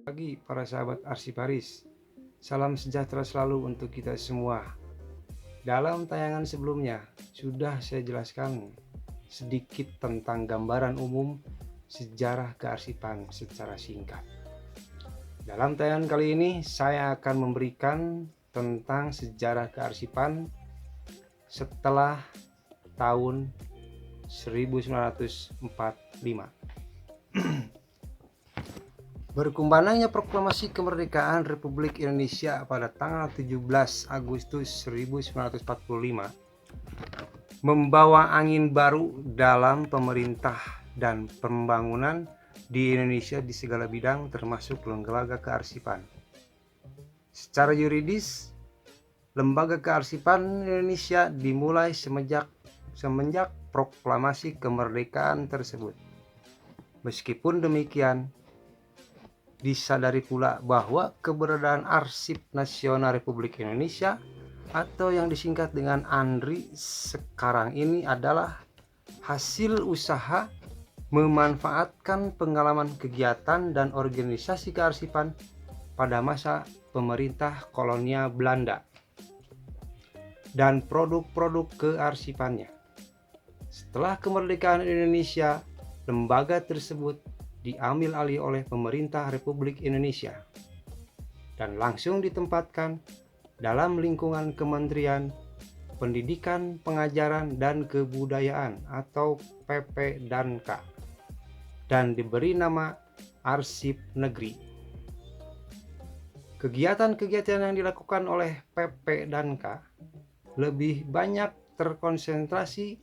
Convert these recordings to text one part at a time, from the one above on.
Pagi para sahabat arsiparis, salam sejahtera selalu untuk kita semua. Dalam tayangan sebelumnya, sudah saya jelaskan sedikit tentang gambaran umum sejarah kearsipan secara singkat. Dalam tayangan kali ini, saya akan memberikan tentang sejarah kearsipan setelah tahun 1945. Berkumandangnya proklamasi kemerdekaan Republik Indonesia pada tanggal 17 Agustus 1945 membawa angin baru dalam pemerintah dan pembangunan di Indonesia di segala bidang termasuk lembaga kearsipan. Secara yuridis, lembaga kearsipan Indonesia dimulai semenjak proklamasi kemerdekaan tersebut. Meskipun demikian, disadari pula bahwa keberadaan Arsip Nasional Republik Indonesia atau yang disingkat dengan ANRI sekarang ini adalah hasil usaha memanfaatkan pengalaman kegiatan dan organisasi kearsipan pada masa pemerintah kolonial Belanda dan produk-produk kearsipannya. Setelah kemerdekaan Indonesia, lembaga tersebut diambil alih oleh pemerintah Republik Indonesia dan langsung ditempatkan dalam lingkungan Kementerian Pendidikan, Pengajaran, dan Kebudayaan atau PP-DANK dan diberi nama Arsip Negeri. Kegiatan-kegiatan yang dilakukan oleh PP-DANK lebih banyak terkonsentrasi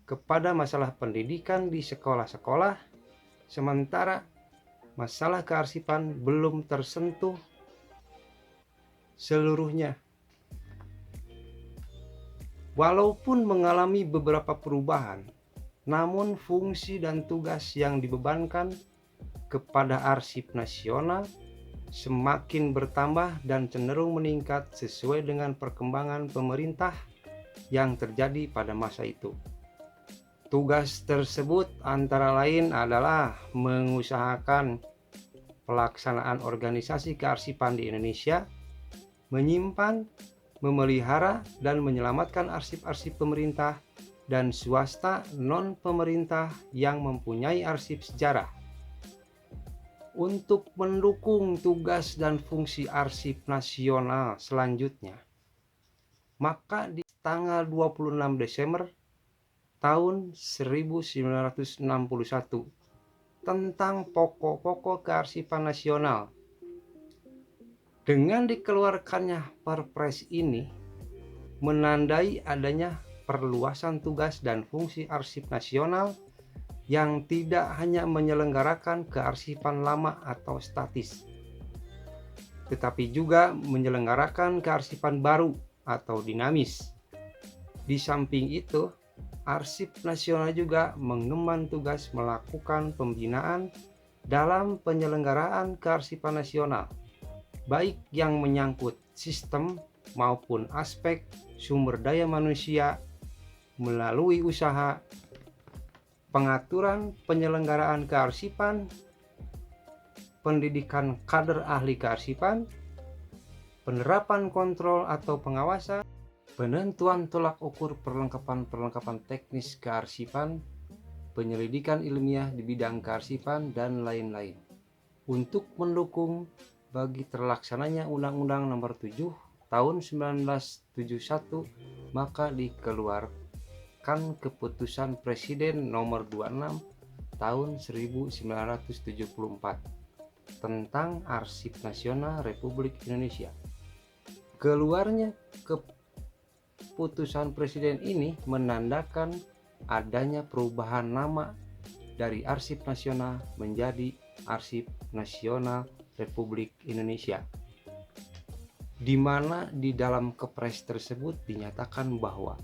kepada masalah pendidikan di sekolah-sekolah, sementara masalah kearsipan belum tersentuh seluruhnya. Walaupun mengalami beberapa perubahan, namun fungsi dan tugas yang dibebankan kepada Arsip Nasional semakin bertambah dan cenderung meningkat sesuai dengan perkembangan pemerintah yang terjadi pada masa itu. Tugas tersebut antara lain adalah mengusahakan pelaksanaan organisasi kearsipan di Indonesia, menyimpan, memelihara, dan menyelamatkan arsip-arsip pemerintah dan swasta non-pemerintah yang mempunyai arsip sejarah. Untuk mendukung tugas dan fungsi Arsip Nasional selanjutnya, maka di tanggal 26 Desember tahun 1961 tentang pokok-pokok kearsipan nasional. Dengan dikeluarkannya Perpres ini menandai adanya perluasan tugas dan fungsi arsip nasional yang tidak hanya menyelenggarakan kearsipan lama atau statis, tetapi juga menyelenggarakan kearsipan baru atau dinamis. Di samping itu, Arsip Nasional juga mengemban tugas melakukan pembinaan dalam penyelenggaraan kearsipan nasional, baik yang menyangkut sistem maupun aspek sumber daya manusia melalui usaha pengaturan penyelenggaraan kearsipan, pendidikan kader ahli kearsipan, penerapan kontrol atau pengawasan, penentuan tolak ukur perlengkapan teknis kearsipan, penyelidikan ilmiah di bidang kearsipan, dan lain-lain. Untuk mendukung bagi terlaksananya Undang-Undang Nomor 7 Tahun 1971, maka dikeluarkan Keputusan Presiden Nomor 26 Tahun 1974 tentang Arsip Nasional Republik Indonesia. Keluarnya Keputusan Presiden ini menandakan adanya perubahan nama dari Arsip Nasional menjadi Arsip Nasional Republik Indonesia, di mana di dalam Kepres tersebut dinyatakan bahwa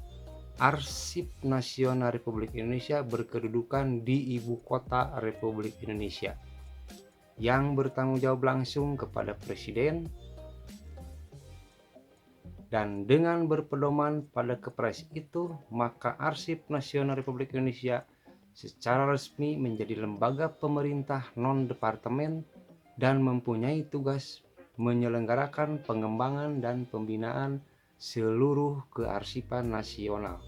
Arsip Nasional Republik Indonesia berkedudukan di Ibu Kota Republik Indonesia, yang bertanggung jawab langsung kepada Presiden. Dan dengan berpedoman pada Kepres itu, maka Arsip Nasional Republik Indonesia secara resmi menjadi lembaga pemerintah non-departemen dan mempunyai tugas menyelenggarakan pengembangan dan pembinaan seluruh kearsipan nasional.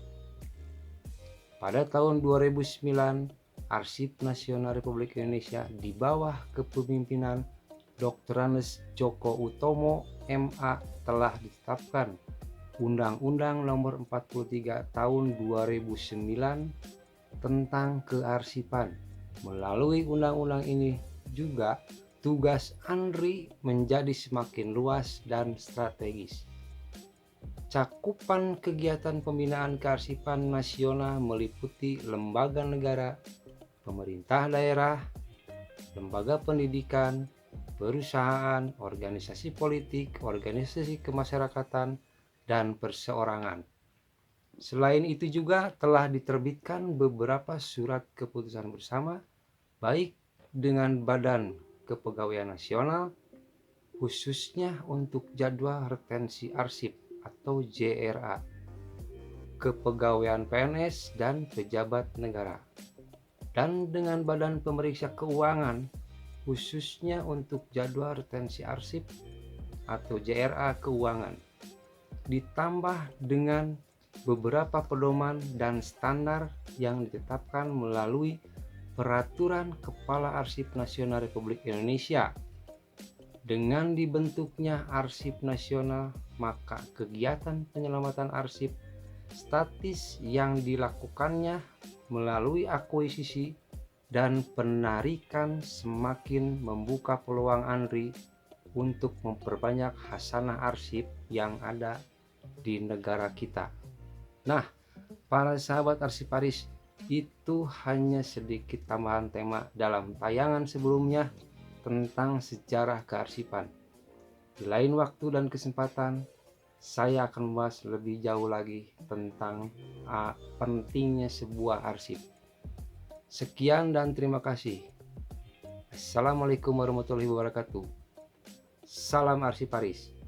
Pada tahun 2009, Arsip Nasional Republik Indonesia di bawah kepemimpinan Dr. Andes Djoko Utomo MA telah ditetapkan Undang-Undang Nomor 43 Tahun 2009 tentang kearsipan. Melalui undang-undang ini juga tugas ANRI menjadi semakin luas dan strategis. Cakupan kegiatan pembinaan kearsipan nasional meliputi lembaga negara, pemerintah daerah, lembaga pendidikan, perusahaan, organisasi politik, organisasi kemasyarakatan, dan perseorangan. Selain itu juga telah diterbitkan beberapa surat keputusan bersama, baik dengan Badan Kepegawaian Nasional, khususnya untuk jadwal retensi arsip atau JRA, kepegawaian PNS dan pejabat negara, dan dengan Badan Pemeriksa Keuangan, khususnya untuk jadwal retensi arsip atau JRA keuangan, ditambah dengan beberapa pedoman dan standar yang ditetapkan melalui Peraturan Kepala Arsip Nasional Republik Indonesia. Dengan dibentuknya Arsip Nasional, maka kegiatan penyelamatan arsip statis yang dilakukannya melalui akuisisi dan penarikan semakin membuka peluang ANRI untuk memperbanyak khasanah arsip yang ada di negara kita. Nah, para sahabat arsiparis, itu hanya sedikit tambahan tema dalam tayangan sebelumnya tentang sejarah kearsipan. Di lain waktu dan kesempatan, saya akan membahas lebih jauh lagi tentang pentingnya sebuah arsip. Sekian dan terima kasih. Assalamualaikum warahmatullahi wabarakatuh. Salam arsiparis.